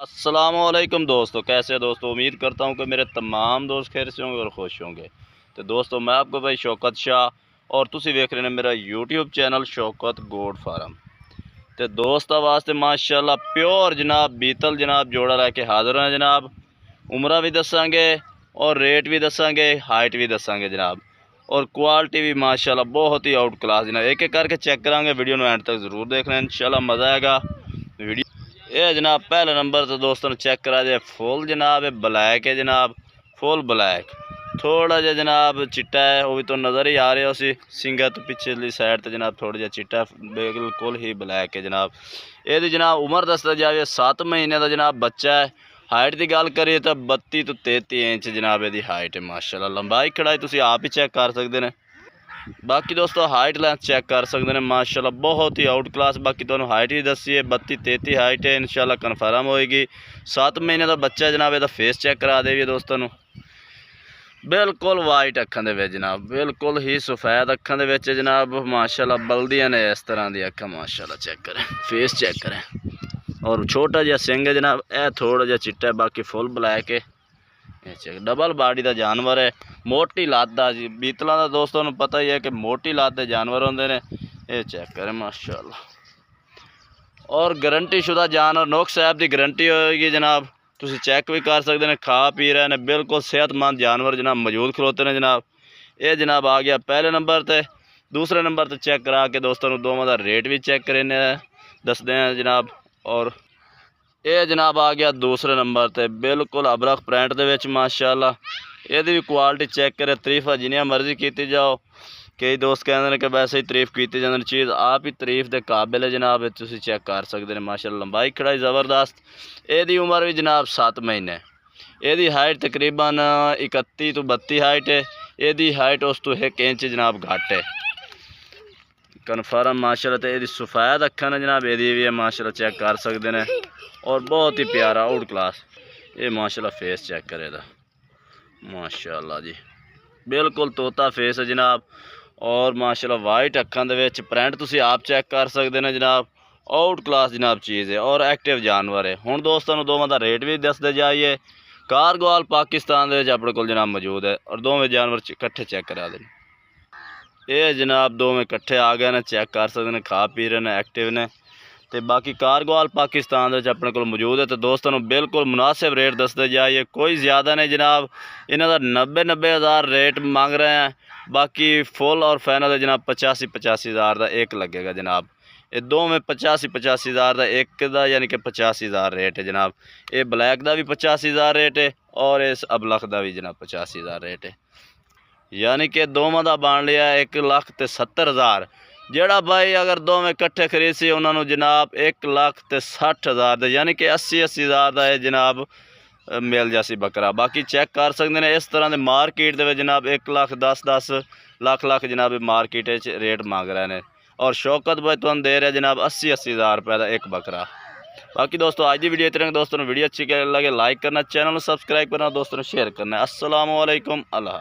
अस्सलामुअलैकुम दोस्तों, कैसे हैं दोस्तों। उम्मीद करता हूं कि मेरे तमाम दोस्त खैर से होंगे और खुश होंगे। तो दोस्तों मैं आपको भाई शौकत शाह और तुसी वेख रहे हैं मेरा YouTube channel Shaukat goat farm. तो दोस्तों वास्ते माशाल्लाह प्योर जनाब बीतल जनाब जोड़ा लैके हाजिर हैं जनाब। उम्र भी दसांगे और रेट भी दसांगे, हाइट भी दसांगे जनाब, और क्वालिटी भी माशाल्लाह बहुत ही आउट क्लास जनाब। एक एक करके चेक करांगे, वीडियो में एंड तक ज़रूर देखना, इंशाल्लाह मज़ा आएगा वीडियो। ये जनाब पहले नंबर तो दोस्तों चेक करा जाए फुल जनाब ब्लैक है जनाब, फुल ब्लैक। थोड़ा जहा जनाब चिट्टा है, वो भी तो नज़र ही आ रहा है उसी सिंगा तो पिछली साइड तो जनाब थोड़ा जहा चिट्टा, बिल्कुल ही ब्लैक है जनाब। ये जनाब उम्र दसदा जाए 7 महीने का जनाब बच्चा है। हाइट की गल करिए तो 32 तो 33 इंच जनाब ये हाइट है माशाल्लाह। लंबाई खड़ाई तुम आप ही चेक कर सकते हैं। बाकी दोस्तों हाइट लेंथ चेक कर सकते हैं माशाल्लाह बहुत ही आउट क्लास। बाकी दोनों हाइट ही दसी है 32-33 हाइट है, इंशाल्लाह कन्फर्म होएगी। 7 महीने का बच्चा है जनाब। ये फेस चेक करा देवी दोस्तों। बिल्कुल वाइट अखां दे विच जनाब, बिल्कुल ही सफेद अखां दे विच जनाब माशाल्लाह बल्दियां ने इस तरह दी अखां माशाल्लाह। चेक करें फेस चेक करें, और छोटा जिहा सिंग है जनाब, यह थोड़ा जिहा चिट्टा है, बाकी फुल ब्लैक है। डबल बॉडी का जानवर है, मोटी लात दा जी। बीतलों का दोस्तों को पता ही है कि मोटी लात के जानवर होंगे ने। ये चेक करें माशाल्लाह, और गारंटी शुदा जानवर नुक्स साहब की गारंटी होगी जनाब। तुम चेक भी कर सकते हैं, खा पी रहे हैं, बिल्कुल सेहतमंद जानवर जनाब मौजूद खलोते हैं जनाब। ये जनाब आ गया पहले नंबर पर। दूसरे नंबर पर चेक करा के दोस्तों दोवों का रेट भी चेक करें दसते हैं जनाब। और ये जनाब आ गया दूसरे नंबर पर, बिल्कुल अबरख प्रिंट दे विच माशाल्लाह। ये भी क्वालिटी चेक करे, तरीफा जिन्नियां मर्जी की जाओ। कई दोस्त कहते हैं कि वैसे ही तारीफ की जाती, चीज़ आप ही तारीफ के काबिल है जनाब। तुम चेक कर सकते हैं माशाल्लाह, लंबाई खड़ाई ज़बरदस्त। ये उम्र भी जनाब 7 महीने। ये हाइट तकरीबन 31 तो 32 हाइट है। ये हाइट उस तो 1 इंच जनाब घट है कन्फर्म माशाल्लाह। तो ये सफेद अखा ने जनाब, ये भी है माशाल्लाह, चेक कर सकते हैं। और बहुत ही प्यारा आउट क्लास ये माशाल्लाह। फेस चेक करे माशाल्लाह जी, बिल्कुल तोता फेस है जनाब। और माशाल्लाह वाइट अखां दे विच प्रिंट तुसीं आप चेक कर सकते हैं जनाब। आउट क्लास जनाब चीज़ है और एक्टिव जानवर है। हुण दोस्तों दोवां दा रेट भी दसदे जाइए। कारगोवाल पाकिस्तान दे विच अपने कोल जनाब मौजूद है, और दोवें जानवर इकट्ठे चेक करा दें। ये जनाब दोवें इकट्ठे आ गए ने, चेक कर सकते हैं, खा पी रहे हैं, एक्टिव ने। तो बाकी कारगोवाल पाकिस्तान अपने को मौजूद है। तो दोस्तों बिल्कुल मुनासिब रेट दसते जाइए, कोई ज़्यादा नहीं जनाब। इन्हों का 90-90 हज़ार रेट मांग रहे हैं। बाकी फुल और फाइनल है जनाब 85-85 हज़ार का एक लगेगा जनाब। ये दो में 85-85 हज़ार का एक का, यानी कि 85 हज़ार रेट है जनाब। ये ब्लैक का भी 85 हज़ार रेट है, और इस अबलख का भी जनाब 85 हज़ार रेट है। यानी कि दोवां का बन लिया 1,70,000। जेड़ा भाई अगर दोवें इकट्ठे खरीद सी उन्होंने जनाब 1,60,000 यानी कि 80-80 हज़ार का है जनाब मिल जासी बकरा। बाकी चेक कर सकते हैं इस तरह के मार्केट के जनाब 1,10,10 लाख जनाब मार्केट रेट मांग रहे हैं। और शौकत भाई तुम दे रहे जनाब 80-80 हज़ार रुपये का एक बकरा। बाकी दोस्तों आज की वीडियो इतने दोस्तों वीडियो अच्छी लगे लाइक करना, चैनल को सब्सक्राइब करना, दोस्तों शेयर करना। अस्सलाम वालेकुम अल्लाह।